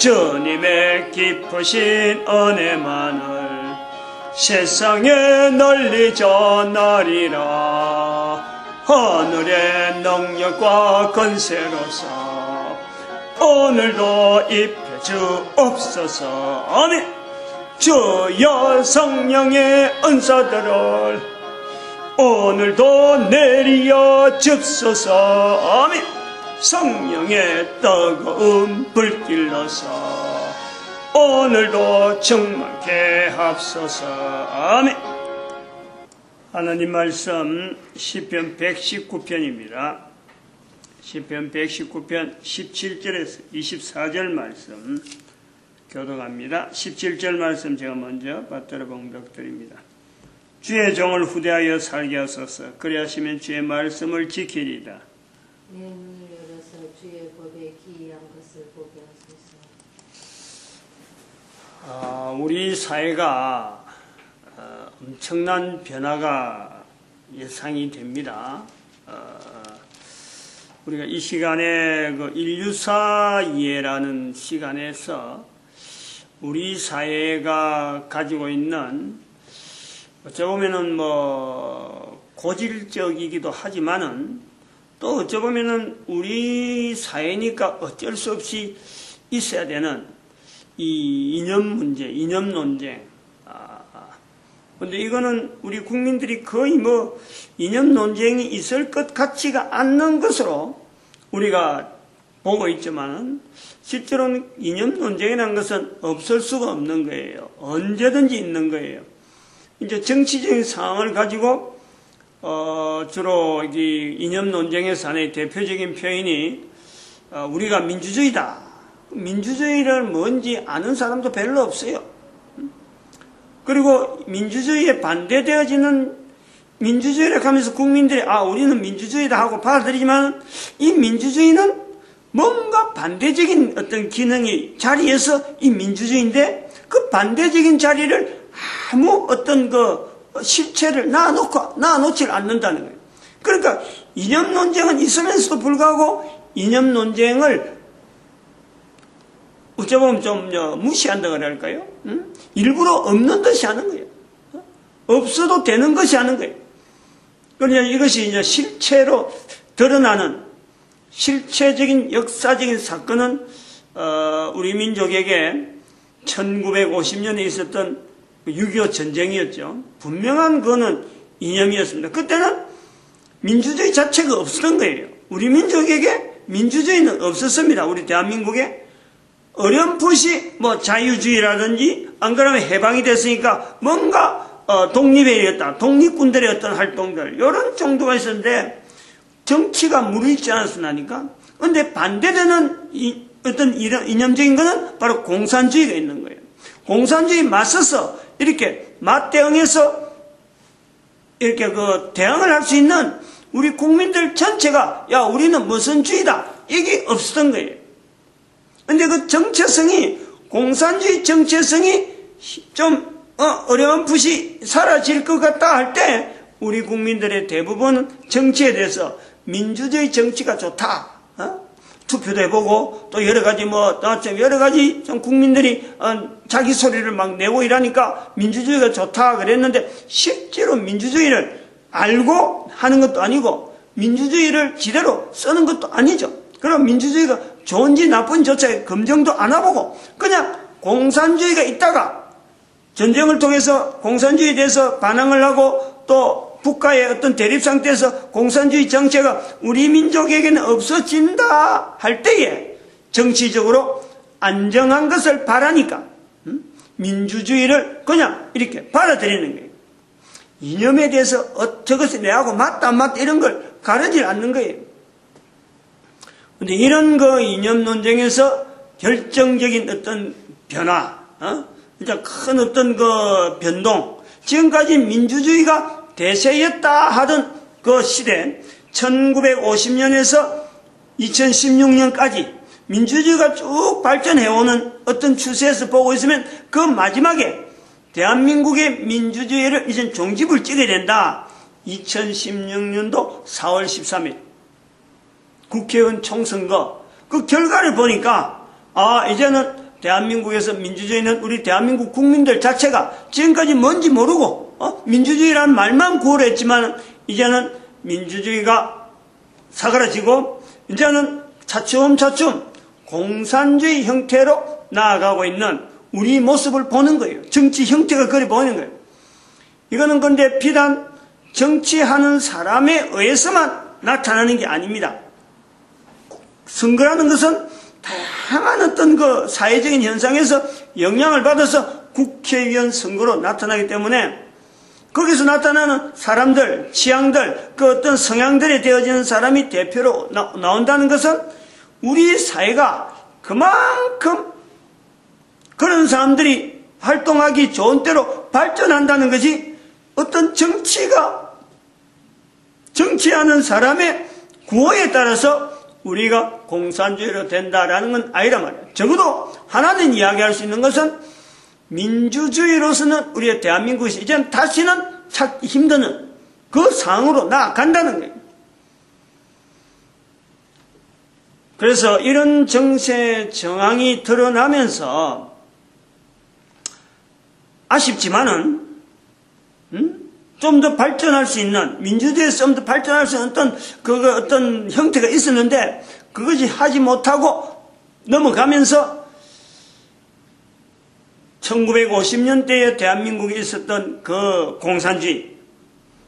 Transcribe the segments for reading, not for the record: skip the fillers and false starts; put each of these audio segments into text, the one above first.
주님의 깊으신 은혜만을 세상에 널리 전하리라. 하늘의 능력과 권세로서 오늘도 입혀 주옵소서. 아멘. 주여 성령의 은사들을 오늘도 내리어 줍소서. 아멘. 성령의 뜨거운 불길로서 오늘도 충만케 합소서. 아멘. 하나님 말씀 시편 119편입니다. 시편 119편 17절에서 24절 말씀 교독합니다. 17절 말씀 제가 먼저 받들어 봉독드립니다. 주의 종을 후대하여 살게 하소서. 그리하시면 주의 말씀을 지키리다. 내 눈을 열어서 주의 법에 기이한 것을 보게 하소서. 우리 사회가 엄청난 변화가 예상이 됩니다. 우리가 이 시간에 그 인류사 이해라는 시간에서 우리 사회가 가지고 있는 어쩌 보면은 고질적이기도 하지만은 또 어쩌 보면은 우리 사회니까 어쩔 수 없이 있어야 되는 이 이념 문제, 이념 논쟁. 근데 이거는 우리 국민들이 거의 이념 논쟁이 있을 것 같지가 않는 것으로 우리가 보고 있지만은 실제로는 이념 논쟁이라는 것은 없을 수가 없는 거예요. 언제든지 있는 거예요. 이제 정치적인 상황을 가지고 주로 이 이념 논쟁에서 하나의 대표적인 표현이 우리가 민주주의다. 민주주의를 뭔지 아는 사람도 별로 없어요. 그리고 민주주의에 반대되어지는 민주주의를 하면서 국민들이 우리는 민주주의다 하고 받아들이지만 이 민주주의는 뭔가 반대적인 어떤 기능이 자리에서 이 민주주의인데 그 반대적인 자리를 아무 어떤 실체를 놔놓지 않는다는 거예요. 그러니까 이념 논쟁은 있으면서도 불구하고 이념 논쟁을 어쩌면 좀 무시한다 그럴까요? 일부러 없는 듯이 하는 거예요. 없어도 되는 것이 하는 거예요. 그러니까 이것이 이제 실체로 드러나는 실체적인 역사적인 사건은 우리 민족에게 1950년에 있었던 6.25 전쟁이었죠. 분명한 그거는 이념이었습니다. 그때는 민주주의 자체가 없었던 거예요. 우리 민족에게 민주주의는 없었습니다. 우리 대한민국에 어렴풋이 자유주의라든지 안 그러면 해방이 됐으니까 뭔가 독립해야겠다. 독립군들의 어떤 활동들 이런 정도가 있었는데 정치가 무르익지 않았으니까. 그런데 반대되는 어떤 이념적인 것은 바로 공산주의가 있는 거예요. 공산주의 맞서서 이렇게 맞대응해서 이렇게 대응을 할 수 있는 우리 국민들 전체가 우리는 무슨 주의다 이게 없었던 거예요. 근데 그 정체성이 공산주의 정체성이 좀 어렴풋이 사라질 것 같다 할 때 우리 국민들의 대부분은 정치에 대해서 민주주의 정치가 좋다. 투표도 해보고 또 여러 가지 여러 가지 좀 국민들이 자기 소리를 막 내고 이러니까 민주주의가 좋다 그랬는데 실제로 민주주의를 알고 하는 것도 아니고 민주주의를 지대로 쓰는 것도 아니죠. 그럼 민주주의가 좋은지 나쁜지조차 검증도 안 해보고 그냥 공산주의가 있다가 전쟁을 통해서 공산주의에 대해서 반항을 하고 또 국가의 어떤 대립 상태에서 공산주의 정체가 우리 민족에게는 없어진다 할 때에 정치적으로 안정한 것을 바라니까 민주주의를 그냥 이렇게 받아들이는 거예요. 이념에 대해서 저것이 내하고 맞다 안 맞다 이런 걸 가르지 않는 거예요. 근데 이런 이념 논쟁에서 결정적인 어떤 변화, 진짜 큰 어떤 변동, 지금까지 민주주의가 대세였다 하던 그 시대, 1950년에서 2016년까지 민주주의가 쭉 발전해오는 어떤 추세에서 보고 있으면 그 마지막에 대한민국의 민주주의를 이젠 종집을 찍어야 된다. 2016년도 4월 13일 국회의원 총선거 그 결과를 보니까 이제는 대한민국에서 민주주의는 우리 대한민국 국민들 자체가 지금까지 뭔지 모르고 민주주의라는 말만 구호했지만 이제는 민주주의가 사그라지고 이제는 차츰차츰 공산주의 형태로 나아가고 있는 우리 모습을 보는 거예요. 정치 형태가 그리 보이는 거예요. 이거는 근데 비단 정치하는 사람에 의해서만 나타나는 게 아닙니다. 선거라는 것은 다양한 어떤 그 사회적인 현상에서 영향을 받아서 국회의원 선거로 나타나기 때문에 거기서 나타나는 사람들, 취향들, 그 어떤 성향들에 되어지는 사람이 대표로 나온다는 것은 우리 사회가 그만큼 그런 사람들이 활동하기 좋은 대로 발전한다는 것이 어떤 정치하는 사람의 구호에 따라서 우리가 공산주의로 된다라는 건 아니란 말이에요. 적어도 하나는 이야기할 수 있는 것은 민주주의로서는 우리의 대한민국에서 이제는 다시는 찾기 힘드는 그 상황으로 나아간다는 거예요. 그래서 이런 정세 정황이 드러나면서 아쉽지만은 좀 더 발전할 수 있는 민주주의에서 좀 더 발전할 수 있는 어떤 형태가 있었는데 그것이 하지 못하고 넘어가면서 1950년대에 대한민국에 있었던 그 공산주의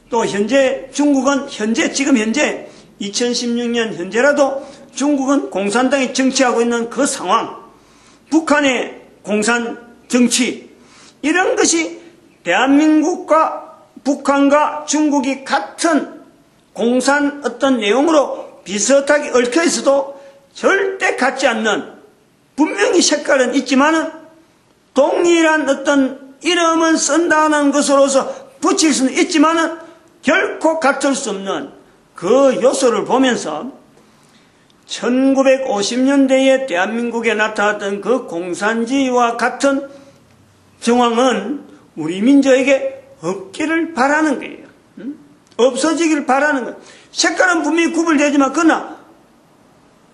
또 현재 중국은 지금 현재 2016년 현재라도 중국은 공산당이 정치하고 있는 그 상황, 북한의 공산 정치 이런 것이 대한민국과 북한과 중국이 같은 공산 어떤 내용으로 비슷하게 얽혀 있어도 절대 같지 않는 분명히 색깔은 있지만은 동일한 어떤 이름은 쓴다는 것으로서 붙일 수는 있지만은 결코 같을 수 없는 그 요소를 보면서 1950년대에 대한민국에 나타났던 그 공산주의와 같은 정황은 우리 민족에게 없기를 바라는 거예요. 없어지기를 바라는 거예요. 색깔은 분명히 구분되지만 그러나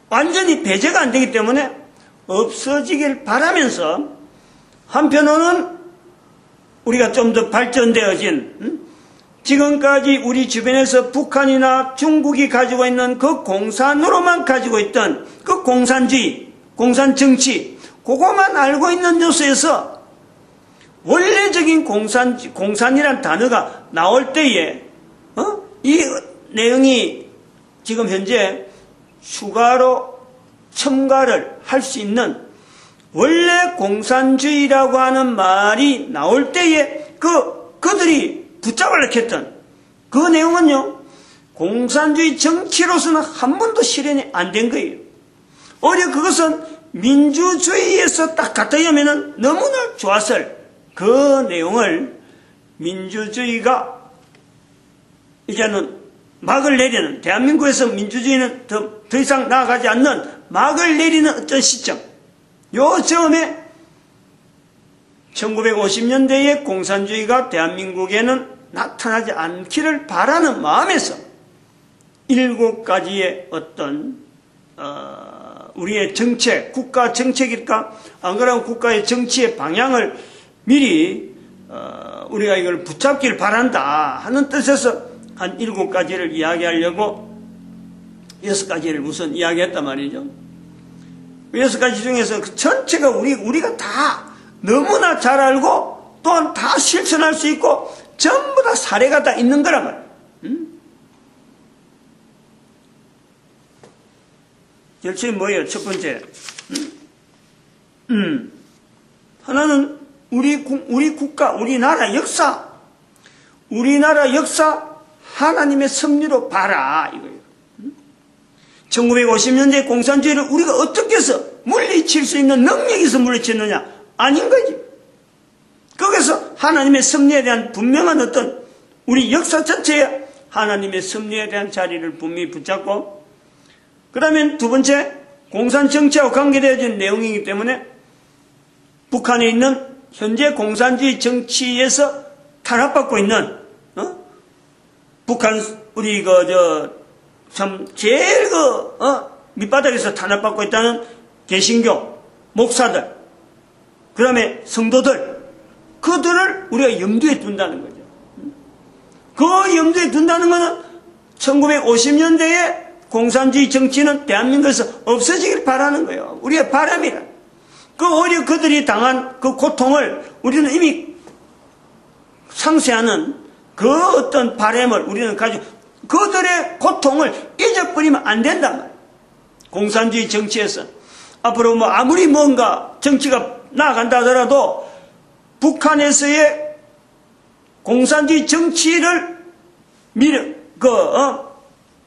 완전히 배제가 안 되기 때문에 없어지길 바라면서 한편으로는 우리가 좀 더 발전되어진 지금까지 우리 주변에서 북한이나 중국이 가지고 있는 그 공산으로만 가지고 있던 그 공산주의, 공산정치 그것만 알고 있는 요소에서 원래적인 공산이란 단어가 나올 때에 이 내용이 지금 현재 추가로 첨가를 할 수 있는 원래 공산주의라고 하는 말이 나올 때에 그들이 붙잡으려고 했던 그 내용은요, 공산주의 정치로서는 한 번도 실현이 안 된 거예요. 오히려 그것은 민주주의에서 딱 갖다 하면은 너무나 좋았을 그 내용을 민주주의가 이제는 막을 내리는, 대한민국에서 민주주의는 더 이상 나아가지 않는 막을 내리는 어떤 시점, 요 점에 1950년대의 공산주의가 대한민국에는 나타나지 않기를 바라는 마음에서 7가지의 어떤 우리의 정책, 국가 정책일까? 안 그러면 국가의 정치의 방향을 미리 우리가 이걸 붙잡기를 바란다 하는 뜻에서 한 7가지를 이야기하려고 6가지를 우선 이야기했단 말이죠. 6가지 중에서 그 전체가 우리가 다 너무나 잘 알고 또한 다 실천할 수 있고 전부 다 사례가 다 있는 거란 말이에요. 결정이 뭐예요? 첫 번째, 하나는 우리 국가, 우리나라 역사 하나님의 섭리로 봐라 이거예요. 1950년대 공산주의를 우리가 어떻게 해서 물리칠 수 있는 능력이 있어 물리쳤느냐? 아닌 거지. 거기서 하나님의 섭리에 대한 분명한 어떤 우리 역사 전체에 하나님의 섭리에 대한 자리를 분명히 붙잡고, 그러면 두 번째, 공산 정치하고 관계되어진 내용이기 때문에 북한에 있는 현재 공산주의 정치에서 탄압받고 있는 북한 우리 참 제일 밑바닥에서 탄압받고 있다는 개신교 목사들, 그 다음에 성도들, 그들을 우리가 염두에 둔다는 거죠. 그 염두에 둔다는 것은 1950년대에 공산주의 정치는 대한민국에서 없어지길 바라는 거예요. 우리의 바람이라. 오히려 그들이 당한 그 고통을 우리는 이미 상쇄하는 그 어떤 바람을 우리는 가지고 그들의 고통을 잊어버리면 안 된단 말이에요. 공산주의 정치에서 앞으로 아무리 뭔가 정치가 나아간다 하더라도 북한에서의 공산주의 정치를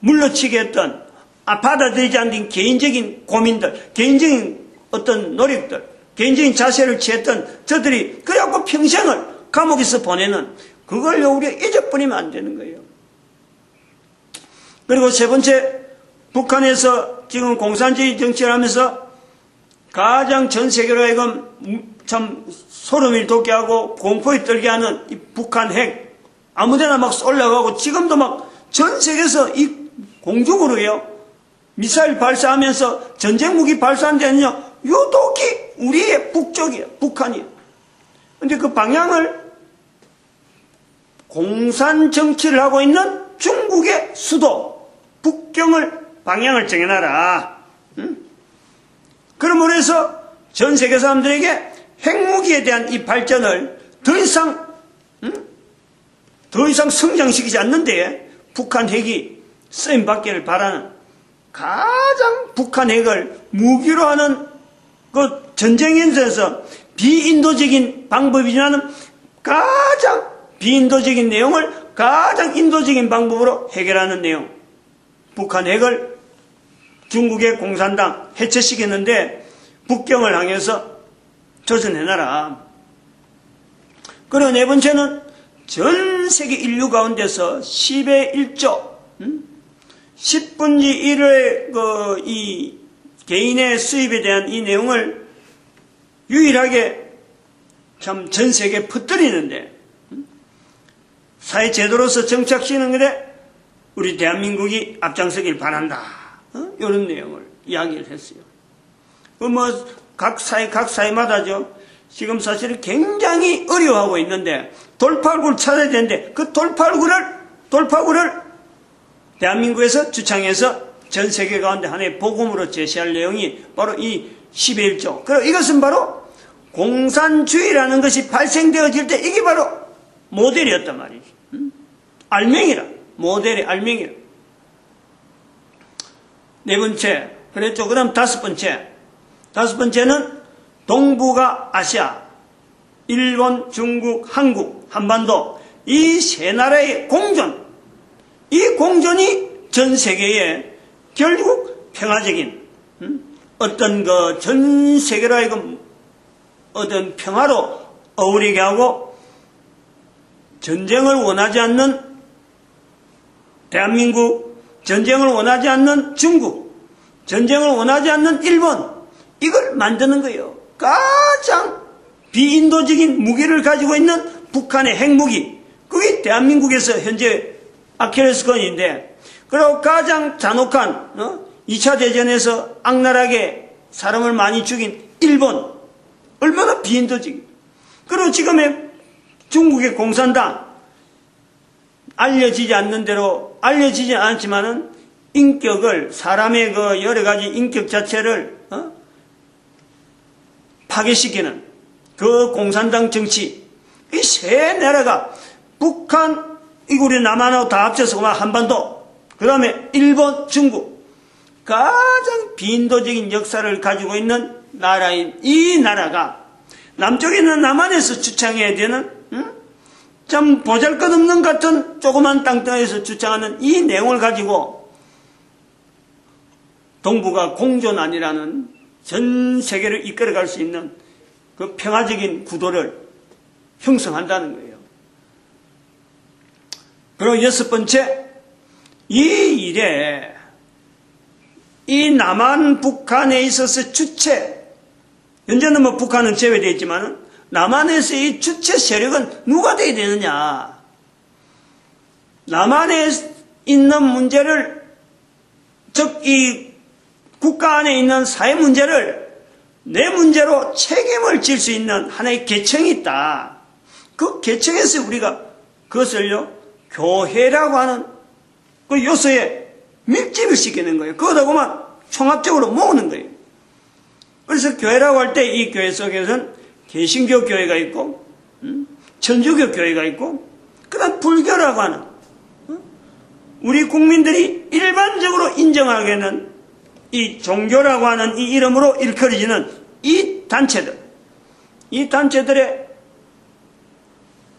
물러치게 했던, 받아들이지 않는 개인적인 고민들, 개인적인 어떤 노력들, 개인적인 자세를 취했던 저들이 그래갖고 평생을 감옥에서 보내는 그걸 우리가 잊어버리면 안 되는 거예요. 그리고 세 번째, 북한에서 지금 공산주의 정치를 하면서 가장 전 세계로 하여금 참 소름이 돋게 하고 공포에 떨게 하는 이 북한 핵, 아무데나 막 쏠려가고 지금도 막 전 세계에서 이 공중으로요 미사일 발사하면서 전쟁 무기 발사한 데는요 유독히 우리의 북쪽이에요. 북한이에요. 근데 그 방향을 공산 정치를 하고 있는 중국의 수도 북경을 방향을 정해놔라. 그러므로 해서 전 세계 사람들에게 핵무기에 대한 이 발전을 더 이상 성장시키지 않는데 북한 핵이 쓰임받기를 바라는, 가장 북한 핵을 무기로 하는 그 전쟁 현장에서 비인도적인 방법이라는 가장 비인도적인 내용을 가장 인도적인 방법으로 해결하는 내용. 북한 핵을 중국의 공산당 해체시켰는데 북경을 향해서 조전해놔라. 그리고 네 번째는 전 세계 인류 가운데서 10의 1조, 10분의 1의 이 개인의 수입에 대한 이 내용을 유일하게 참 전 세계에 퍼뜨리는데 사회 제도로서 정착시키는 것에 우리 대한민국이 앞장서길 바란다. 이런 내용을 이야기를 했어요. 각 사회마다죠. 지금 사실 굉장히 어려워하고 있는데 돌파구를 찾아야 되는데 그 돌파구를 대한민국에서 주창해서 전 세계 가운데 하나의 복음으로 제시할 내용이 바로 이 10의 1조. 그리고 이것은 바로 공산주의라는 것이 발생되어질 때 이게 바로 모델이었단 말이지. 알맹이라. 모델의 알맹이라. 네 번째. 그랬죠. 그럼 다섯 번째는 동북아 아시아, 일본, 중국, 한국, 한반도 이 세 나라의 공존, 이 공존이 전 세계에 결국 평화적인 어떤 그 전 세계로 하여금 어떤 평화로 어우리게 하고 전쟁을 원하지 않는 대한민국, 전쟁을 원하지 않는 중국, 전쟁을 원하지 않는 일본, 이걸 만드는 거예요. 가장 비인도적인 무기를 가지고 있는 북한의 핵무기, 그게 대한민국에서 현재 아킬레스건인데, 그리고 가장 잔혹한 2차 대전에서 악랄하게 사람을 많이 죽인 일본, 얼마나 비인도적인. 그리고 지금의 중국의 공산당, 알려지지 않는 대로, 알려지지 않지만은 인격을, 사람의 그 여러 가지 인격 자체를 파괴시키는 그 공산당 정치, 이 세 나라가 북한, 우리 남한하고 다 합쳐서 한반도, 그 다음에 일본, 중국, 가장 비인도적인 역사를 가지고 있는 나라인 이 나라가 남쪽에 있는 남한에서 주창해야 되는 참 보잘것없는 같은 조그만 땅덩이에서 주창하는 이 내용을 가지고 동북아 공존안이라는 전 세계를 이끌어갈 수 있는 그 평화적인 구도를 형성한다는 거예요. 그리고 여섯 번째, 이 일에 이 남한 북한에 있어서 주체, 현재는 북한은 제외되어 있지만 남한에서 이 주체 세력은 누가 되어야 되느냐. 남한에 있는 문제를, 즉 이 국가 안에 있는 사회 문제를 내 문제로 책임을 질 수 있는 하나의 계층이 있다. 그 계층에서 우리가 그것을요, 교회라고 하는 그 요소에 밀집을 시키는 거예요. 그러다고만 종합적으로 모으는 거예요. 그래서 교회라고 할 때 이 교회 속에서는 개신교 교회가 있고, 천주교 교회가 있고, 그 다음 불교라고 하는, 우리 국민들이 일반적으로 인정하게는 이 종교라고 하는 이 이름으로 일컬어지는 이 단체들의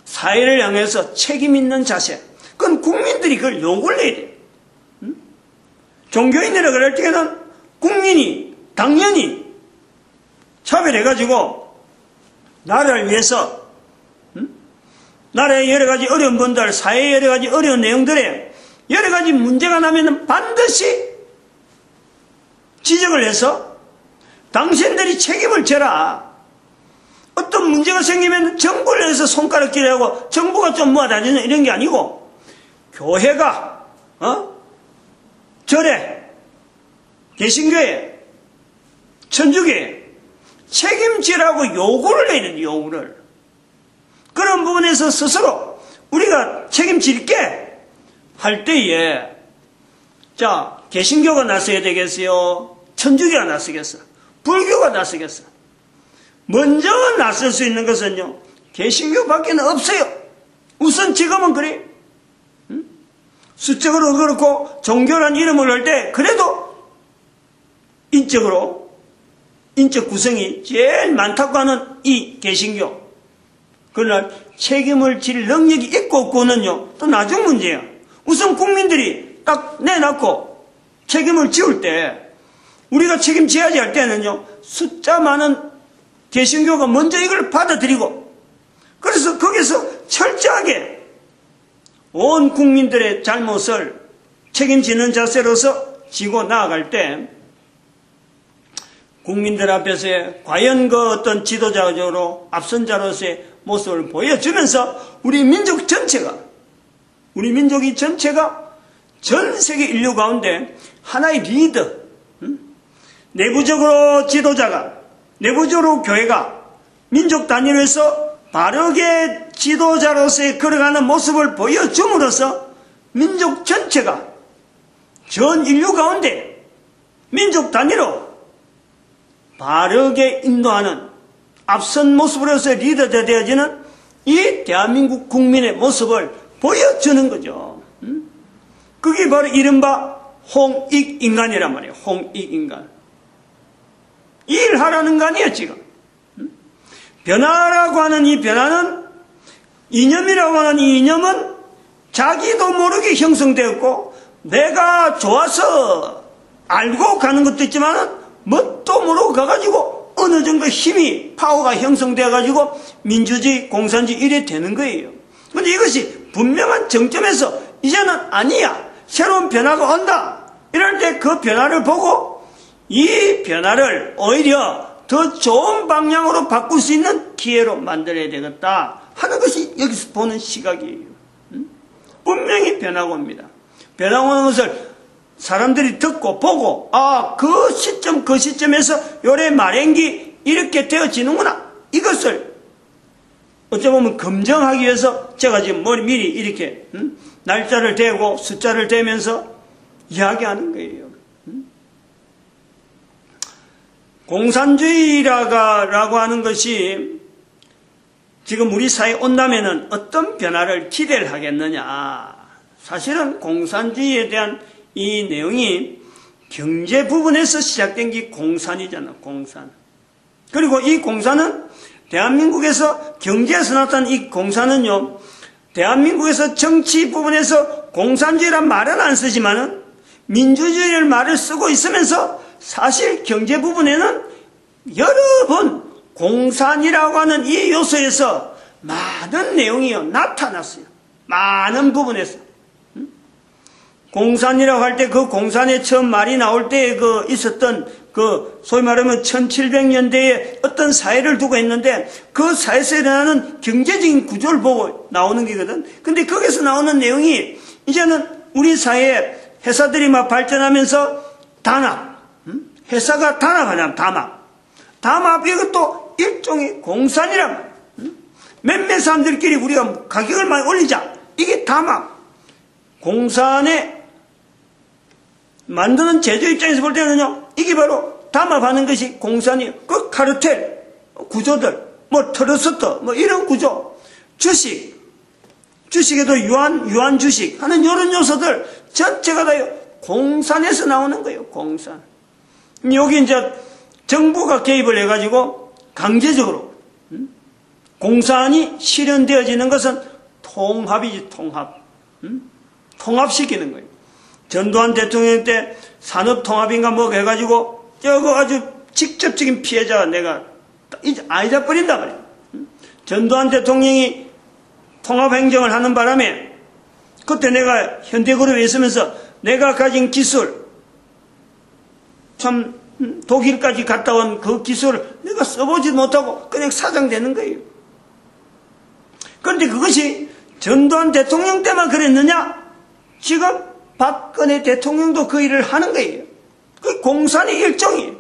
사회를 향해서 책임 있는 자세, 그건 국민들이 그걸 요구를 해야 돼요. 종교인이라 그럴 때는 국민이 당연히 차별해가지고 나라를 위해서, 나라의 여러 가지 어려운 분들, 사회의 여러 가지 어려운 내용들에 여러 가지 문제가 나면 반드시 지적을 해서 당신들이 책임을 져라. 어떤 문제가 생기면 정부를 해서 손가락질하고 정부가 좀 모아다니는 이런 게 아니고 교회가 절에, 개신교회, 천주교회 책임지라고 요구를 해야 되는 요구를. 그런 부분에서 스스로 우리가 책임질게 할 때에 자, 개신교가 나서야 되겠어요? 천주교가 나서겠어? 불교가 나서겠어? 먼저 나설 수 있는 것은요, 개신교밖에는 없어요. 우선 지금은 그래. 수적으로 그렇고 종교란 이름을 할 때 그래도 인적 구성이 제일 많다고 하는 이 개신교. 그러나 책임을 질 능력이 있고 없고는요, 또 나중 문제야. 우선 국민들이 딱 내놓고 책임을 지울 때, 우리가 책임져야지 할 때는요, 숫자 많은 개신교가 먼저 이걸 받아들이고, 그래서 거기서 철저하게 온 국민들의 잘못을 책임지는 자세로서 지고 나아갈 때, 국민들 앞에서 과연 그 어떤 지도자적으로 앞선자로서의 모습을 보여주면서 우리 민족이 전체가 전 세계 인류 가운데 하나의 리더, 내부적으로 지도자가, 내부적으로 교회가 민족 단위로서 바르게 지도자로서의 걸어가는 모습을 보여줌으로써 민족 전체가 전 인류 가운데 민족 단위로 바르게 인도하는 앞선 모습으로서 리더가 되어지는 이 대한민국 국민의 모습을 보여주는 거죠. 그게 바로 이른바 홍익인간이란 말이에요. 홍익인간. 일하라는 거 아니에요, 지금. 변화라고 하는 이 변화는, 이념이라고 하는 이 이념은 자기도 모르게 형성되었고, 내가 좋아서 알고 가는 것도 있지만, 뭣도 모르고 가가지고 어느 정도 힘이, 파워가 형성되어가지고 민주주의, 공산주의 이래 되는 거예요. 근데 이것이 분명한 정점에서 이제는 아니야. 새로운 변화가 온다. 이럴 때 그 변화를 보고 이 변화를 오히려 더 좋은 방향으로 바꿀 수 있는 기회로 만들어야 되겠다 하는 것이 여기서 보는 시각이에요. 분명히 변화가 옵니다. 변화가 오는 것을 사람들이 듣고 보고, 아, 그 시점에서 요래 말행기 이렇게 되어지는구나. 이것을 어쩌보면 검증하기 위해서 제가 지금 미리 이렇게 날짜를 대고 숫자를 대면서 이야기하는 거예요. 공산주의라고 하는 것이 지금 우리 사회에 온다면은 어떤 변화를 기대를 하겠느냐. 사실은 공산주의에 대한 이 내용이 경제 부분에서 시작된 게 공산이잖아, 공산. 그리고 이 공산은 대한민국에서 경제에서 나타난 이 공산은요, 대한민국에서 정치 부분에서 공산주의란 말은 안 쓰지만은 민주주의를 말을 쓰고 있으면서 사실 경제 부분에는 여러 번 공산이라고 하는 이 요소에서 많은 내용이 나타났어요. 많은 부분에서. 공산이라고 할 때 그 공산의 처음 말이 나올 때 그 있었던 그 소위 말하면 1700년대에 어떤 사회를 두고 있는데 그 사회에서 일어나는 경제적인 구조를 보고 나오는 게거든. 근데 거기서 나오는 내용이 이제는 우리 사회에 회사들이 막 발전하면서 단합, 회사가 단합하냐면 담합 이것도 일종의 공산이란 말이에요. 몇몇 사람들끼리 우리가 가격을 많이 올리자. 이게 담합. 공산에 만드는 제조 입장에서 볼 때는요, 이게 바로 담합하는 것이 공산이에요. 그 카르텔 구조들, 뭐 트러스트, 뭐 이런 구조, 주식에도 유한 주식 하는 이런 요소들 전체가 다 공산에서 나오는 거예요. 공산. 여기 이제 정부가 개입을 해가지고 강제적으로 공산이 실현되어지는 것은 통합이지, 통합. 통합시키는 거예요. 전두환 대통령 때 산업통합인가 뭐 해가지고 저거 아주 직접적인 피해자가 내가 아이자 버린단 말이에요. 전두환 대통령이 통합행정을 하는 바람에 그때 내가 현대그룹에 있으면서 내가 가진 기술, 참 독일까지 갔다 온 그 기술을 내가 써보지 못하고 그냥 사장되는 거예요. 그런데 그것이 전두환 대통령 때만 그랬느냐? 지금 박근혜 대통령도 그 일을 하는 거예요. 그 공산의 일종이에요.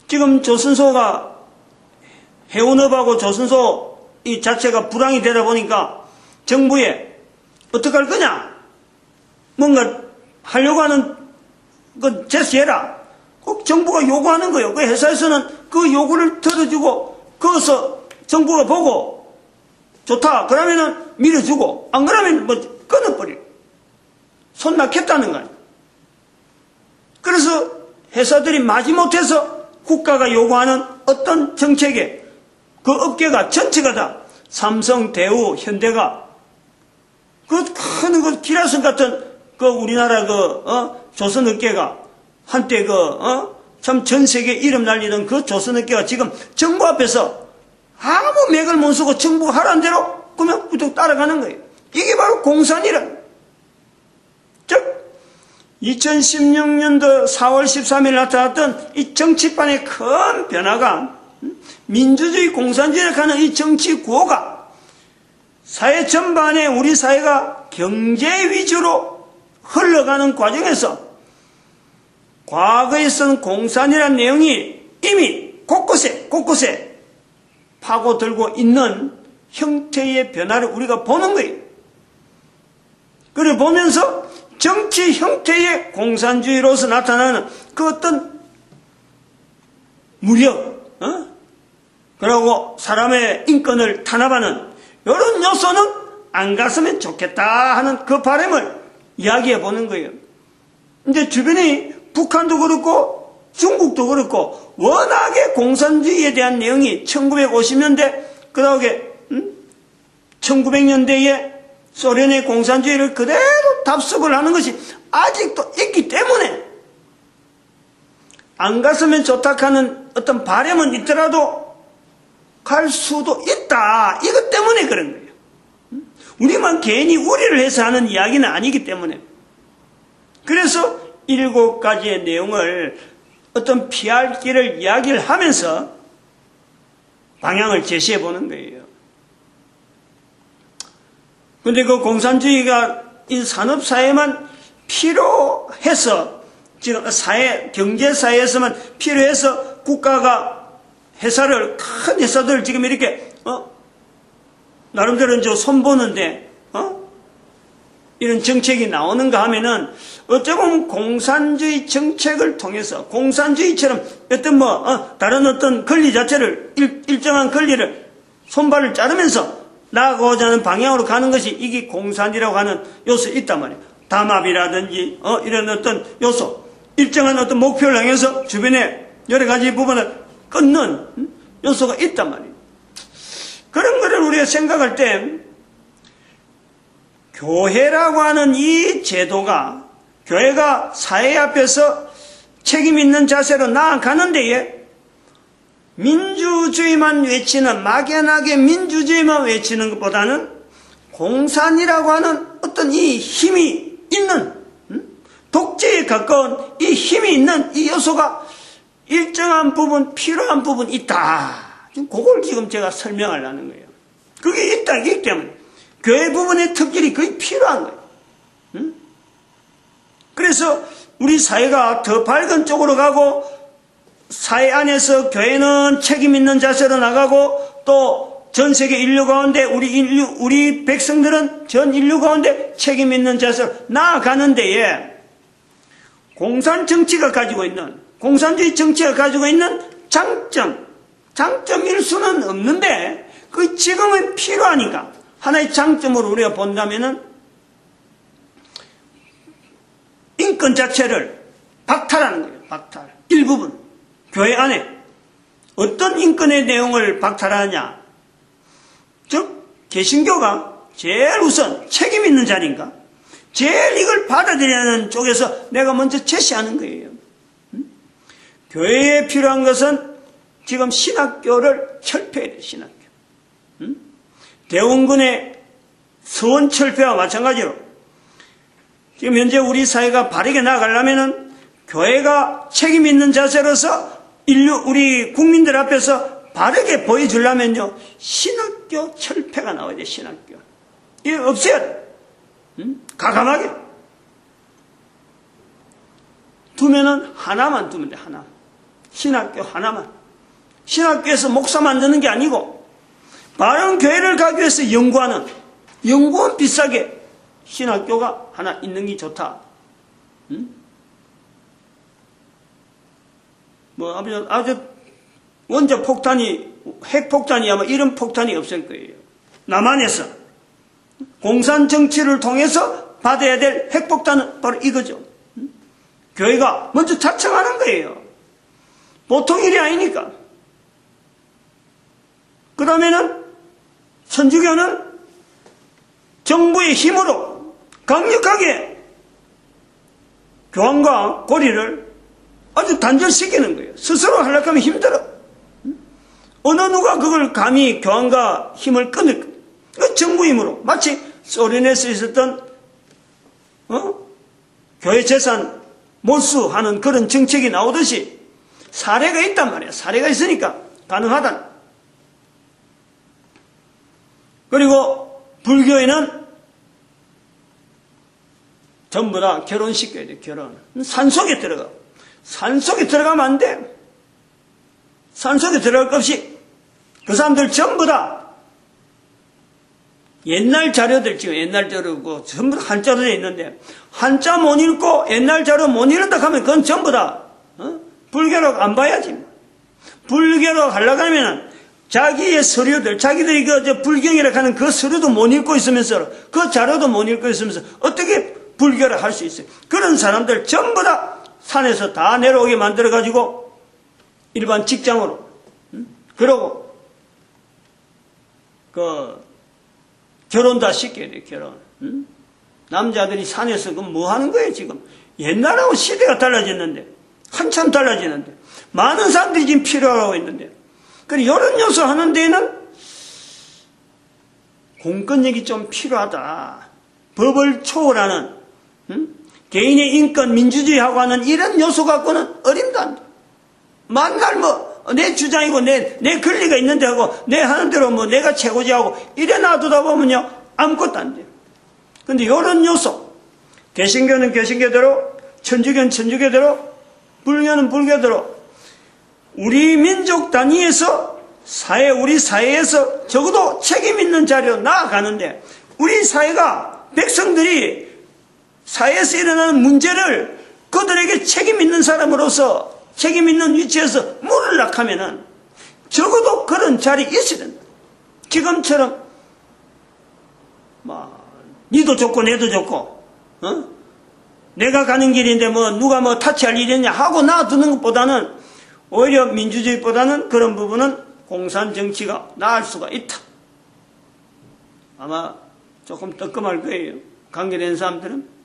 지금 조선소가 해운업하고 조선소 이 자체가 불황이 되다 보니까 정부에 어떻게 할 거냐? 뭔가 하려고 하는 건 제시해라. 꼭 정부가 요구하는 거예요. 그 회사에서는 그 요구를 들어주고 거기서 정부가 보고 좋다. 그러면은 밀어주고 안 그러면 뭐 끊어버려. 손 놨겠다는 거예요. 그래서 회사들이 마지못해서 국가가 요구하는 어떤 정책에 그 업계가 전체가 다 삼성, 대우, 현대가 그 큰 그 기라성 같은 그 우리나라 조선 업계가 한때 참 전 세계 이름 날리던 그 조선 업계가 지금 정부 앞에서 아무 맥을 못 쓰고 정부가 하라는 대로 그러면 무조건 따라가는 거예요. 이게 바로 공산이란. 즉 2016년도 4월 13일 나타났던 이 정치판의 큰 변화가 민주주의 공산주의를 가는 이 정치 구호가 사회 전반에 우리 사회가 경제 위주로 흘러가는 과정에서 과거에 쓴 공산이라는 내용이 이미 곳곳에 파고들고 있는 형태의 변화를 우리가 보는 거예요. 그래 보면서 정치 형태의 공산주의로서 나타나는 그 어떤 무력, 그리고 사람의 인권을 탄압하는 이런 요소는 안 갔으면 좋겠다 하는 그 바람을 이야기해 보는 거예요. 이제 주변에 북한도 그렇고 중국도 그렇고 워낙에 공산주의에 대한 내용이 1950년대 그 다음에 1900년대에 소련의 공산주의를 그대로 답습을 하는 것이 아직도 있기 때문에 안 갔으면 좋다 하는 어떤 바람은 있더라도 갈 수도 있다. 이것 때문에 그런 거예요. 우리만 괜히 우려를 해서 하는 이야기는 아니기 때문에. 그래서 7가지의 내용을 어떤 피할 길을 이야기를 하면서 방향을 제시해 보는 거예요. 근데 그 공산주의가 이 산업사회만 필요해서 지금 경제사회에서만 필요해서 국가가 큰 회사들을 지금 이렇게, 나름대로 이제 손보는데, 이런 정책이 나오는가 하면은, 어찌 보면 공산주의 정책을 통해서, 공산주의처럼 어떤 다른 어떤 권리 자체를, 일정한 권리를 손발을 자르면서 나아가고자 하는 방향으로 가는 것이 이게 공산이라고 하는 요소 있단 말이에요. 담합이라든지, 이런 어떤 요소, 일정한 어떤 목표를 향해서 주변에 여러 가지 부분을 끊는 요소가 있단 말이에요. 그런 거를 우리가 생각할 때 교회라고 하는 이 제도가 교회가 사회 앞에서 책임 있는 자세로 나아가는 데에 민주주의만 외치는 막연하게 민주주의만 외치는 것보다는 공산이라고 하는 어떤 이 힘이 있는 독재에 가까운 이 힘이 있는 이 요소가 일정한 부분, 필요한 부분이 있다. 그걸 지금 제가 설명하려는 거예요. 그게 있기 때문에. 교회 부분의 특질이 거의 필요한 거예요. 그래서 우리 사회가 더 밝은 쪽으로 가고 사회 안에서 교회는 책임 있는 자세로 나가고 또 전 세계 인류 가운데 우리 백성들은 전 인류 가운데 책임 있는 자세로 나아가는 데에 공산주의 정치가 가지고 있는 장점일 수는 없는데 그 지금은 필요하니까 하나의 장점으로 우리가 본다면은 인권 자체를 박탈하는 거예요. 박탈. 일부분. 교회 안에 어떤 인권의 내용을 박탈하냐? 즉 개신교가 제일 우선 책임 있는 자리인가? 제일 이걸 받아들이는 쪽에서 내가 먼저 제시하는 거예요. 교회에 필요한 것은 지금 신학교를 철폐해야 돼요. 신학교. 대원군의 서원 철폐와 마찬가지로 지금 현재 우리 사회가 바르게 나아가려면은 교회가 책임 있는 자세로서 우리 국민들 앞에서 바르게 보여주려면요, 신학교 철폐가 나와야 돼, 신학교. 이거 없애야 돼. 가감하게. 두면은 하나만 두면 돼, 하나. 신학교 하나만. 신학교에서 목사 만드는 게 아니고, 바른 교회를 가기 위해서 연구원 비싸게 신학교가 하나 있는 게 좋다. 아주 원자 폭탄이, 핵폭탄이 아마 이런 폭탄이 없을 거예요. 남한에서 공산 정치를 통해서 받아야 될 핵폭탄은 바로 이거죠. 교회가 먼저 자청하는 거예요. 보통 일이 아니니까. 그러면은 천주교는 정부의 힘으로 강력하게 교황과 고리를 아주 단절시키는 거예요. 스스로 하려고 하면 힘들어. 어느 누가 그걸 감히 교황과 힘을 끊을까? 그 정부 힘으로. 마치 소련에서 있었던 교회 재산 몰수하는 그런 정책이 나오듯이 사례가 있단 말이야. 사례가 있으니까 가능하다. 그리고 불교에는 전부 다 결혼시켜야 돼. 결혼. 산속에 들어가. 산속에 들어가면 안 돼. 산속에 들어갈 것 없이 그 사람들 전부 다 옛날 자료들, 지금 옛날 자료고 전부 다 한자로 되어 있는데 한자 못 읽고 옛날 자료 못 읽는다 하면 그건 전부 다 불교로 안 봐야지. 불교로 하려고 하면 자기의 서류들, 자기들이 불경이라고 하는 그 서류도 못 읽고 있으면서 그 자료도 못 읽고 있으면서 어떻게 불교를 할 수 있어요? 그런 사람들 전부 다 산에서 다 내려오게 만들어가지고 일반 직장으로, 그러고, 결혼 다 시켜야 돼, 결혼. 남자들이 산에서 그럼 뭐 하는 거예요, 지금? 옛날하고 시대가 달라졌는데, 한참 달라지는데, 많은 사람들이 지금 필요하고 있는데, 그래, 이런 요소 하는 데에는 공권력이 좀 필요하다. 법을 초월하는, 개인의 인권, 민주주의하고 하는 이런 요소 갖고는 어림도 만날 내 주장이고 내 권리가 있는데 하고 내 하는 대로 내가 최고지 하고 이래 놔두다 보면요 아무것도 안 돼요. 근데 이런 요소, 개신교는 개신교대로, 천주교는 천주교대로, 불교는 불교대로 우리 민족 단위에서 우리 사회에서 적어도 책임 있는 자리로 나아가는데 우리 사회가 백성들이 사회에서 일어나는 문제를 그들에게 책임 있는 사람으로서 책임 있는 위치에서 물으려고 하면은 적어도 그런 자리에 있어야 된다. 지금처럼 니도 좋고 내도 좋고 내가 가는 길인데 누가 타치할 일이 있냐 하고 놔두는 것보다는 오히려 민주주의보다는 그런 부분은 공산 정치가 나을 수가 있다. 아마 조금 뜨끔할 거예요. 관계된 사람들은.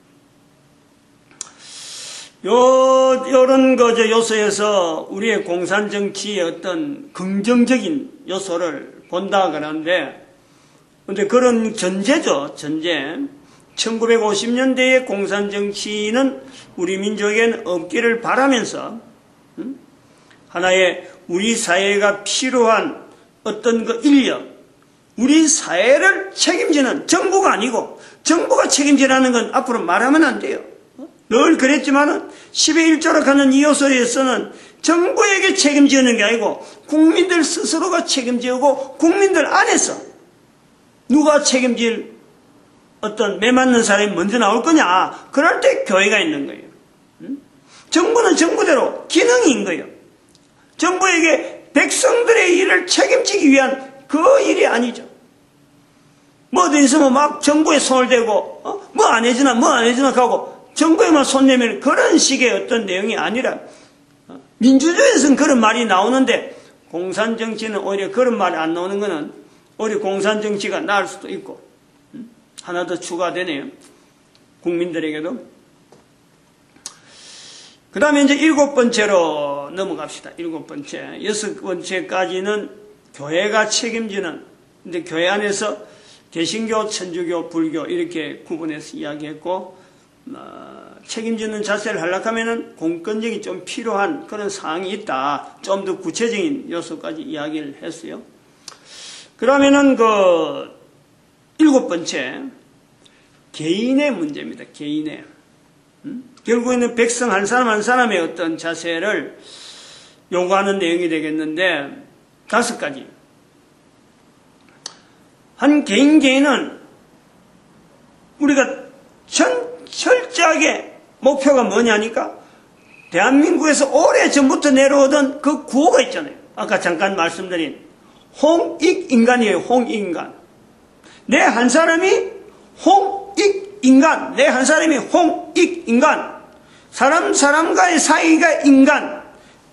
요런 요소에서 우리의 공산 정치의 어떤 긍정적인 요소를 본다 그러는데, 근데 그런 전제죠, 전제. 1950년대의 공산 정치는 우리 민족에는 없기를 바라면서, 하나의 우리 사회가 필요한 어떤 인력, 우리 사회를 책임지는 정부가 아니고, 정부가 책임지라는 건 앞으로 말하면 안 돼요. 늘 그랬지만은 10의 1조로 가는 이 요소에서는 정부에게 책임지는 게 아니고 국민들 스스로가 책임지고 국민들 안에서 누가 책임질 어떤 매맞는 사람이 먼저 나올 거냐. 그럴 때 교회가 있는 거예요. 정부는 정부대로 기능인 거예요. 정부에게 백성들의 일을 책임지기 위한 그 일이 아니죠. 뭐 어디 있으면 막 정부에 손을 대고 뭐 안 해주나 하고 정부에만 손 내면 그런 식의 어떤 내용이 아니라 민주주의에서는 그런 말이 나오는데 공산정치는 오히려 그런 말이 안 나오는 것은 오히려 공산정치가 나을 수도 있고 하나 더 추가되네요. 국민들에게도. 그 다음에 이제 7번째로 넘어갑시다. 7번째. 6번째까지는 교회가 책임지는, 근데 교회 안에서 개신교, 천주교, 불교 이렇게 구분해서 이야기했고, 책임지는 자세를 하려고 하면은 공권력이 좀 필요한 그런 사항이 있다. 좀 더 구체적인 요소까지 이야기를 했어요. 그러면은 7번째. 개인의 문제입니다. 개인의. 결국에는 백성 한 사람 한 사람의 어떤 자세를 요구하는 내용이 되겠는데 5가지. 한 개인은 우리가 철저하게 목표가 뭐냐니까 대한민국에서 오래전부터 내려오던 그 구호가 있잖아요. 아까 잠깐 말씀드린 홍익인간이에요. 홍익인간. 내 한 사람이 홍익인간. 내 한 사람이 홍익인간. 사람과의 사이가 인간.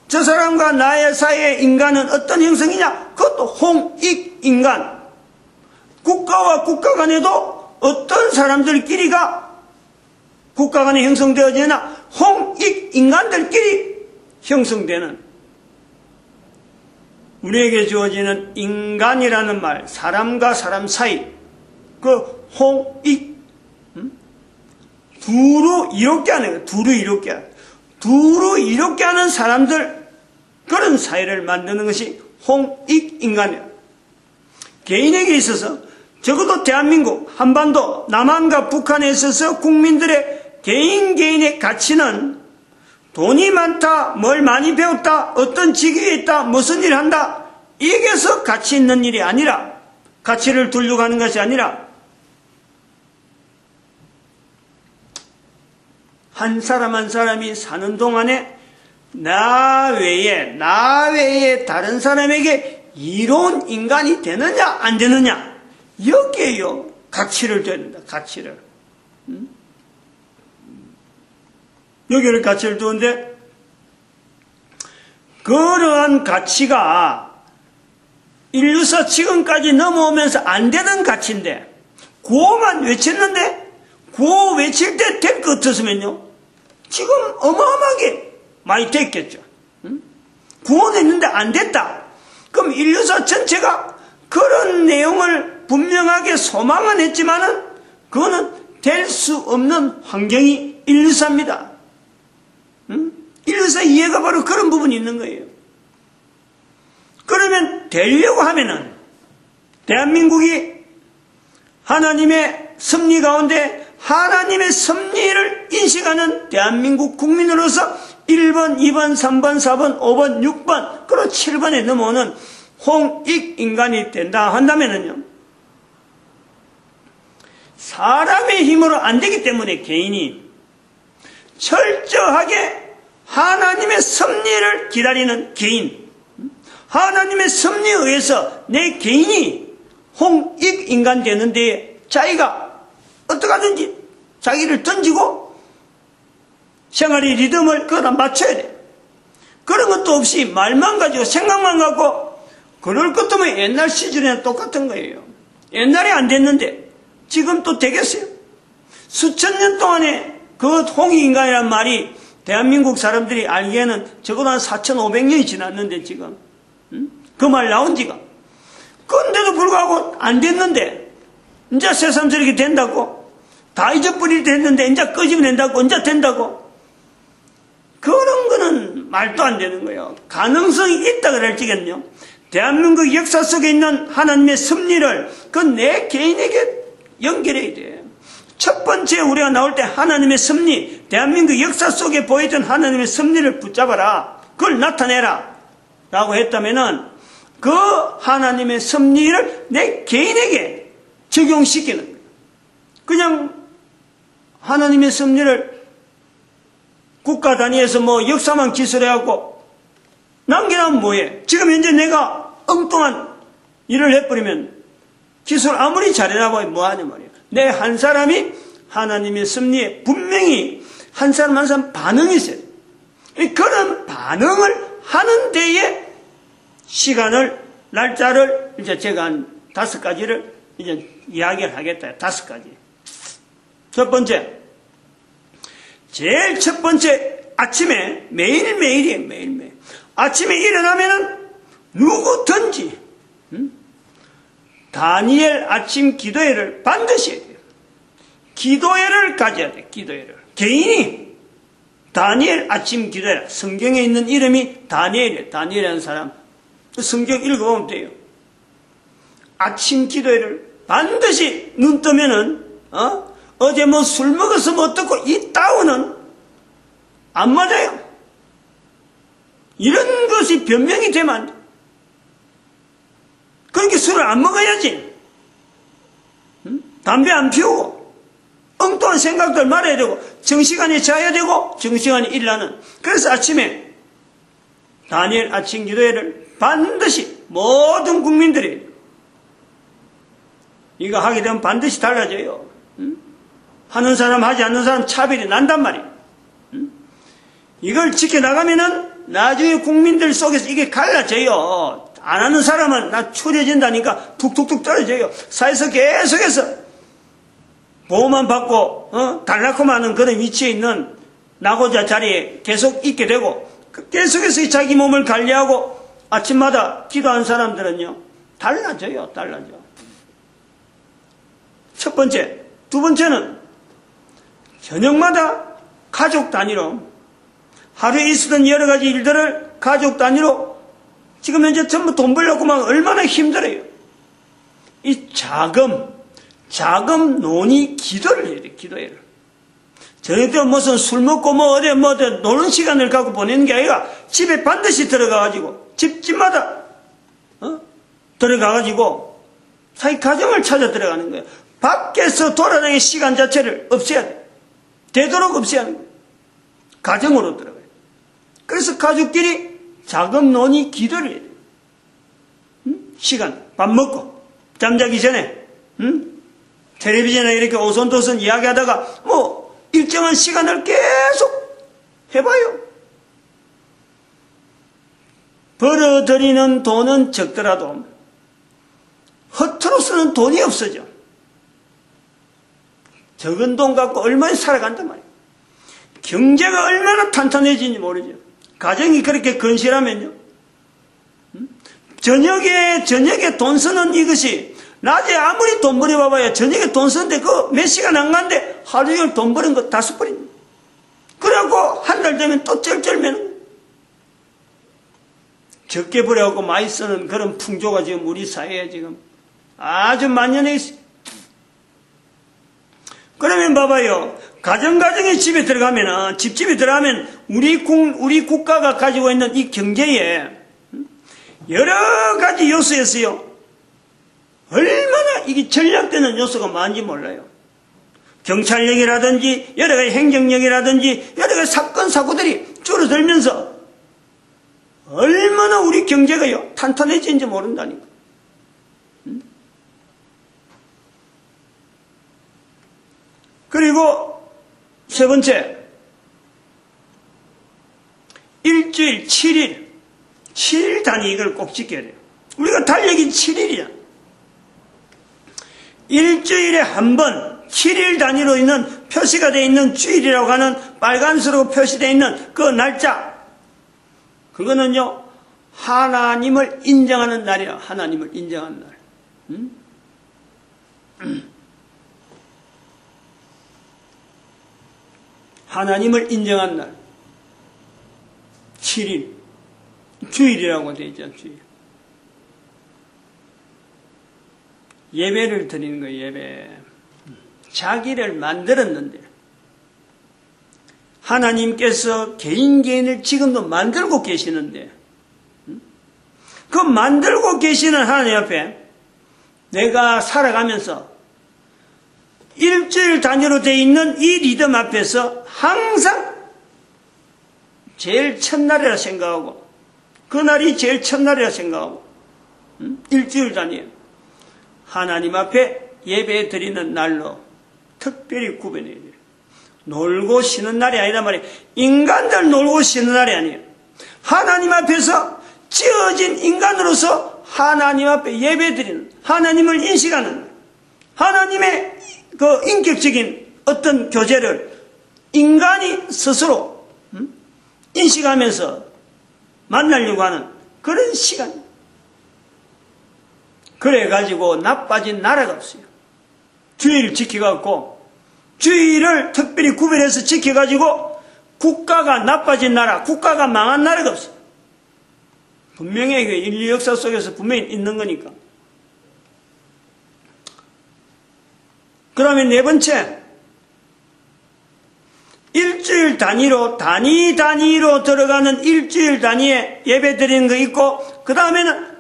저 사람과 나의 사이의 인간은 어떤 형성이냐? 그것도 홍익인간. 국가와 국가 간에도 어떤 사람들끼리가 국가 간에 형성되어지나 홍익인간들끼리 형성되는 우리에게 주어지는 인간이라는 말, 사람과 사람 사이, 그 홍익, 두루 이롭게 하는 거예요. 두루 이롭게 하는 사람들, 그런 사회를 만드는 것이 홍익인간이에요. 개인에게 있어서 적어도 대한민국, 한반도, 남한과 북한에 있어서 국민들의 개인의 가치는 돈이 많다, 뭘 많이 배웠다, 어떤 직위에 있다, 무슨 일을 한다, 이게서 가치 있는 일이 아니라, 가치를 두려고 하는 것이 아니라 한 사람 한 사람이 사는 동안에 나 외에 다른 사람에게 이로운 인간이 되느냐 안 되느냐, 여기에요 가치를 둬야 된다. 가치를. 여기를 가치를 두는데 그러한 가치가 인류사 지금까지 넘어오면서 안 되는 가치인데 구호만 외쳤는데 구호 외칠 때 될 것 같았으면요 지금 어마어마하게 많이 됐겠죠. 구호는 했는데 안 됐다. 그럼 인류사 전체가 그런 내용을 분명하게 소망은 했지만은 그거는 될 수 없는 환경이 인류사입니다. 인류사 이해가 바로 그런 부분이 있는 거예요. 그러면 되려고 하면은 대한민국이 하나님의 섭리 가운데 하나님의 섭리를 인식하는 대한민국 국민으로서 1번, 2번, 3번, 4번, 5번, 6번, 그리고 7번에 넘어오는 홍익인간이 된다 한다면은요, 사람의 힘으로 안 되기 때문에 개인이 철저하게 하나님의 섭리를 기다리는 개인, 하나님의 섭리에 의해서 내 개인이 홍익인간 되는데 자기가 어떡하든지 자기를 던지고 생활의 리듬을 거기다 맞춰야 돼. 그런 것도 없이 말만 가지고 생각만 갖고 그럴 것 때문에 옛날 시절에는 똑같은 거예요. 옛날에 안 됐는데 지금 또 되겠어요? 수천 년 동안에 그 홍익인간이란 말이 대한민국 사람들이 알기에는 적어도 한 4,500년이 지났는데 지금 그 말 나온 지가. 그런데도 불구하고 안 됐는데 이제 세상 저렇게 된다고, 다 잊어버릴 때 했는데 이제 끄집어낸다고, 이제 된다고. 그런 거는 말도 안 되는 거예요. 가능성이 있다 그럴지겠네요. 대한민국 역사 속에 있는 하나님의 섭리를 그 내 개인에게 연결해야 돼. 첫 번째 우리가 나올 때 하나님의 섭리, 대한민국 역사 속에 보이던 하나님의 섭리를 붙잡아라. 그걸 나타내라. 라고 했다면은 그 하나님의 섭리를 내 개인에게 적용시키는 거예요. 그냥 하나님의 섭리를 국가 단위에서 뭐 역사만 기술해갖고 남기라면 뭐해? 지금 현재 내가 엉뚱한 일을 해버리면 기술 아무리 잘해놔봐야 뭐하냐 말이야. 내 한 사람이 하나님의 섭리에 분명히 한 사람 한 사람 반응이 있어요. 그런 반응을 하는 데에 시간을, 날짜를 이제 제가 한 5가지를 이제 이야기를 하겠다. 5가지. 첫 번째. 제일 첫 번째 아침에 매일매일이에요. 매일매일. 아침에 일어나면은 누구든지 다니엘 아침 기도회를 반드시 해야 돼요. 기도회를 가져야 돼요. 기도회를. 개인이 다니엘 아침 기도회. 성경에 있는 이름이 다니엘이에요. 다니엘이라는 사람. 성경 읽어보면 돼요. 아침 기도회를 반드시 눈 뜨면은 어제 뭐 술 먹어서 뭐 어떻고 이 따위는 안 맞아요. 이런 것이 변명이 되면 안 돼. 그러니까 술을 안 먹어야지. 담배 안 피우고 엉뚱한 생각들 말아야 되고 정시간에 자야 되고 정시간에 일하는. 그래서 아침에 다니엘 아침 기도회를 반드시 모든 국민들이 이거 하게 되면 반드시 달라져요. 하는 사람 하지 않는 사람 차별이 난단 말이에요. 이걸 지켜나가면은 나중에 국민들 속에서 이게 갈라져요. 안 하는 사람은 나 추려진다니까 툭툭툭 떨어져요. 사회에서 계속해서 보호만 받고 달라고만 하는 그런 위치에 있는 나고자 자리에 계속 있게 되고 계속해서 자기 몸을 관리하고 아침마다 기도하는 사람들은요 달라져요. 달라져. 첫 번째. 두 번째는 저녁마다 가족 단위로 하루에 있었던 여러 가지 일들을 가족 단위로 지금 현재 전부 돈 벌려고 막 얼마나 힘들어요. 이 자금 논의 기도를 해야 돼. 기도회를. 저녁 때 무슨 술 먹고 뭐 어디 노는 시간을 갖고 보내는 게 아니라 집에 반드시 들어가가지고 집마다 들어가가지고 자기 가정을 찾아 들어가는 거예요. 밖에서 돌아다니는 시간 자체를 없애야 돼. 되도록 없애야 하는 거예요. 가정으로 들어가요. 그래서 가족끼리 자금 논의 기도를 해야 돼요. 시간, 밥 먹고, 잠자기 전에, 텔레비전에 이렇게 오손도손 이야기하다가, 뭐, 일정한 시간을 계속 해봐요. 벌어들이는 돈은 적더라도, 허투루 쓰는 돈이 없어져. 적은 돈 갖고 얼마나 살아간단 말이에요. 경제가 얼마나 탄탄해지는지 모르죠. 가정이 그렇게 건실하면요. 저녁에 돈 쓰는 이것이 낮에 아무리 돈 벌어봐봐야 저녁에 돈 쓰는데 그 몇 시간 안 간데 하루 종일 돈 버는 거 다 써버립니다. 그래갖고 한 달 되면 또 쩔쩔매는 적게 벌어갖고 많이 쓰는 그런 풍조가 지금 우리 사회에 지금 아주 만연해 있어요. 그러면 봐봐요. 가정에 집에 들어가면은, 집에 들어가면 우리 국가가 가지고 있는 이 경제에 여러 가지 요소였어요. 얼마나 이게 전략되는 요소가 많은지 몰라요. 경찰력이라든지 여러 가지 행정력이라든지 여러 가지 사건 사고들이 줄어들면서 얼마나 우리 경제가요 탄탄해진지 모른다니까. 그리고 세 번째, 일주일 7일 단위 이걸 꼭 지켜야 돼요. 우리가 달력이 7일이야. 일주일에 한 번 7일 단위로 있는 표시가 되어 있는 주일이라고 하는 빨간색으로 표시되어 있는 그 날짜, 그거는요 하나님을 인정하는 날이야. 하나님을 인정하는 날. 하나님을 인정한 날 7일 주일이라고 되어 있잖아요. 주일. 예배를 드리는 거예요. 예배. 자기를 만들었는데 하나님께서 개인을 지금도 만들고 계시는데 그 만들고 계시는 하나님 앞에 내가 살아가면서 일주일 단위로 되어 있는 이 리듬 앞에서 항상 제일 첫날이라 생각하고 그날이 제일 첫날이라 생각하고 일주일 단위에 하나님 앞에 예배 드리는 날로 특별히 구분해야 돼요. 놀고 쉬는 날이 아니란 말이에요. 인간들 놀고 쉬는 날이 아니에요. 하나님 앞에서 지어진 인간으로서 하나님 앞에 예배 드리는, 하나님을 인식하는, 하나님의 그 인격적인 어떤 교제를 인간이 스스로 인식하면서 만나려고 하는 그런 시간. 그래가지고 나빠진 나라가 없어요. 주의를 지켜갖고 주의를 특별히 구별해서 지켜가지고 국가가 나빠진 나라, 국가가 망한 나라가 없어요. 분명히 인류 역사 속에서 분명히 있는 거니까. 그러면 네 번째, 일주일 단위로 단위로 들어가는 일주일 단위에 예배 드리는 거 있고, 그 다음에는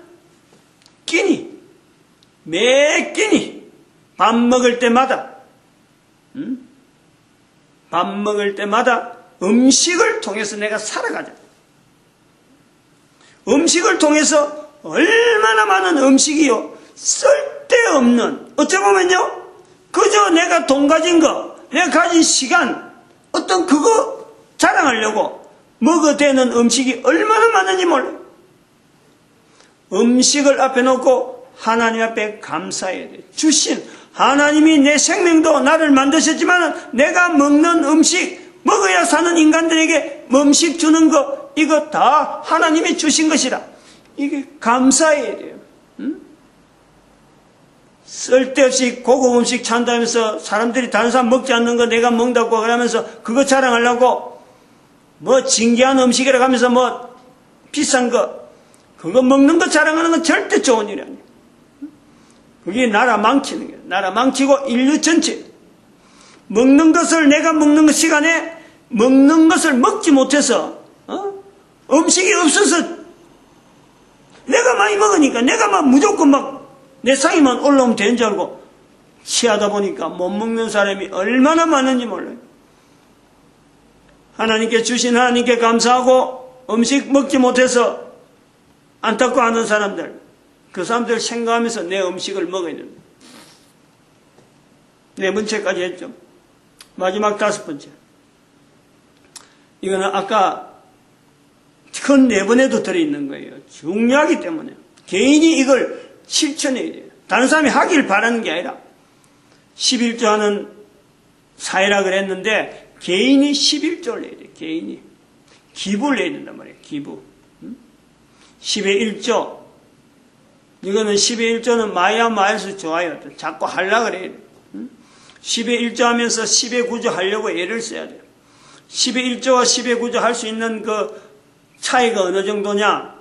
매 끼니 밥 먹을 때마다 음식을 통해서 내가 살아가자. 음식을 통해서 얼마나 많은 음식이요, 쓸데없는, 어찌 보면요, 그저 내가 돈 가진 거, 내가 가진 시간, 어떤 그거 자랑하려고 먹어대는 음식이 얼마나 많은지 몰라요. 음식을 앞에 놓고 하나님 앞에 감사해야 돼요. 주신 하나님이 내 생명도 나를 만드셨지만 내가 먹는 음식, 먹어야 사는 인간들에게 음식 주는 거, 이거 다 하나님이 주신 것이라. 이게 감사해야 돼요. 쓸데없이 고급 음식 찬다면서 사람들이 다른 사람 먹지 않는 거 내가 먹는다고 그러면서 그거 자랑하려고 뭐 진귀한 음식이라고 하면서 뭐 비싼 거 그거 먹는 거 자랑하는 건 절대 좋은 일이 아니에요. 그게 나라 망치는 거예요. 나라 망치고 인류 전체 먹는 것을 내가 먹는 것 시간에 먹는 것을 먹지 못해서 음식이 없어서 내가 많이 먹으니까 내가 막 무조건 막 내 상이만 올라오면 되는 줄 알고 취하다 보니까 못 먹는 사람이 얼마나 많은지 몰라요. 하나님께 주신 하나님께 감사하고 음식 먹지 못해서 안타까워하는 사람들, 그 사람들 생각하면서 내 음식을 먹어야 됩니다. 네 번째까지 했죠. 마지막 다섯 번째. 이거는 아까 큰 네 번에도 들어있는 거예요. 중요하기 때문에 개인이 이걸 실천해야 돼요. 다른 사람이 하길 바라는 게 아니라 11조 하는 사회라 그랬는데 개인이 11조를 내야 돼요. 개인이 기부를 내야 된단 말이에요. 기부. 10의 1조. 이거는 10의 1조는 마일수 좋아요. 자꾸 하려고 그래요. 10의 1조 하면서 10의 9조 하려고 애를 써야 돼요. 10의 1조와 10의 9조 할 수 있는 그 차이가 어느 정도냐?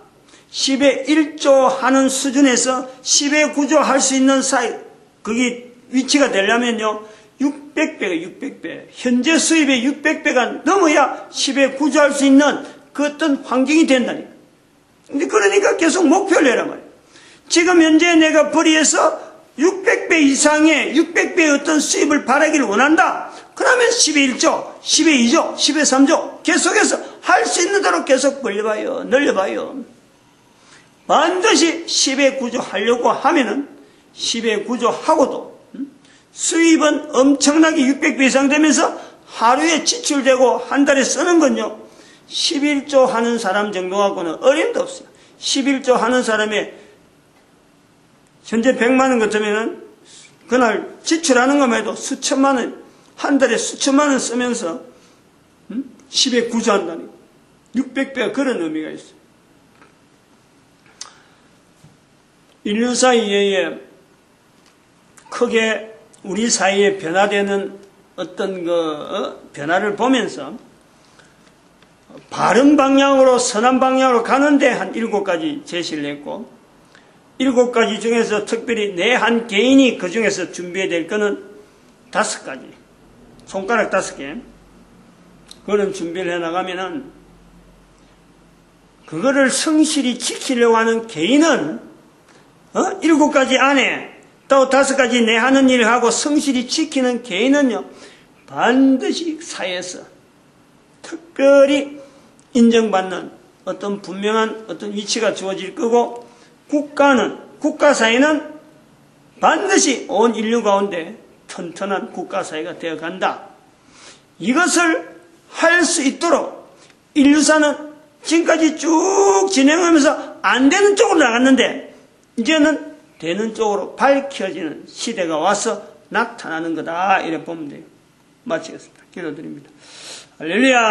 10의 1조 하는 수준에서 10의 9조 할 수 있는 사이, 그게 위치가 되려면요, 600배. 현재 수입의 600배가 넘어야 10의 9조 할 수 있는 그 어떤 환경이 된다니. 근데 그러니까 계속 목표를 내란 말이에요. 지금 현재 내가 벌이에서 600배 이상의 600배의 어떤 수입을 바라기를 원한다. 그러면 10의 1조, 10의 2조, 10의 3조 계속해서 할 수 있는 대로 계속 벌려봐요. 늘려봐요. 반드시 10의 9조 하려고 하면은 10의 9조 하고도 수입은 엄청나게 600배 이상 되면서 하루에 지출되고 한 달에 쓰는 건요, 11조 하는 사람 정도 갖고는 어림도 없어요. 11조 하는 사람의 현재 100만 원 같으면은 그날 지출하는 것만 해도 수천만 원, 한 달에 수천만 원 쓰면서 10의 9조 한다니. 600배가 그런 의미가 있어요. 인류 사이에 크게 우리 사이에 변화되는 어떤 변화를 보면서 바른 방향으로, 선한 방향으로 가는데 한 7가지 제시를 했고, 7가지 중에서 특별히 내 한 개인이 그 중에서 준비해야 될 것은 5가지, 손가락 5개, 그런 준비를 해나가면은, 그거를 성실히 지키려고 하는 개인은, 7가지 안에, 또 5가지 내 하는 일을 하고 성실히 지키는 개인은요, 반드시 사회에서 특별히 인정받는 어떤 분명한 어떤 위치가 주어질 거고, 국가 사회는 반드시 온 인류 가운데 튼튼한 국가 사회가 되어 간다. 이것을 할 수 있도록 인류사는 지금까지 쭉 진행하면서 안 되는 쪽으로 나갔는데, 이제는 되는 쪽으로 밝혀지는 시대가 와서 나타나는 거다. 이렇게 보면 돼요. 마치겠습니다. 기도드립니다. 할렐루야.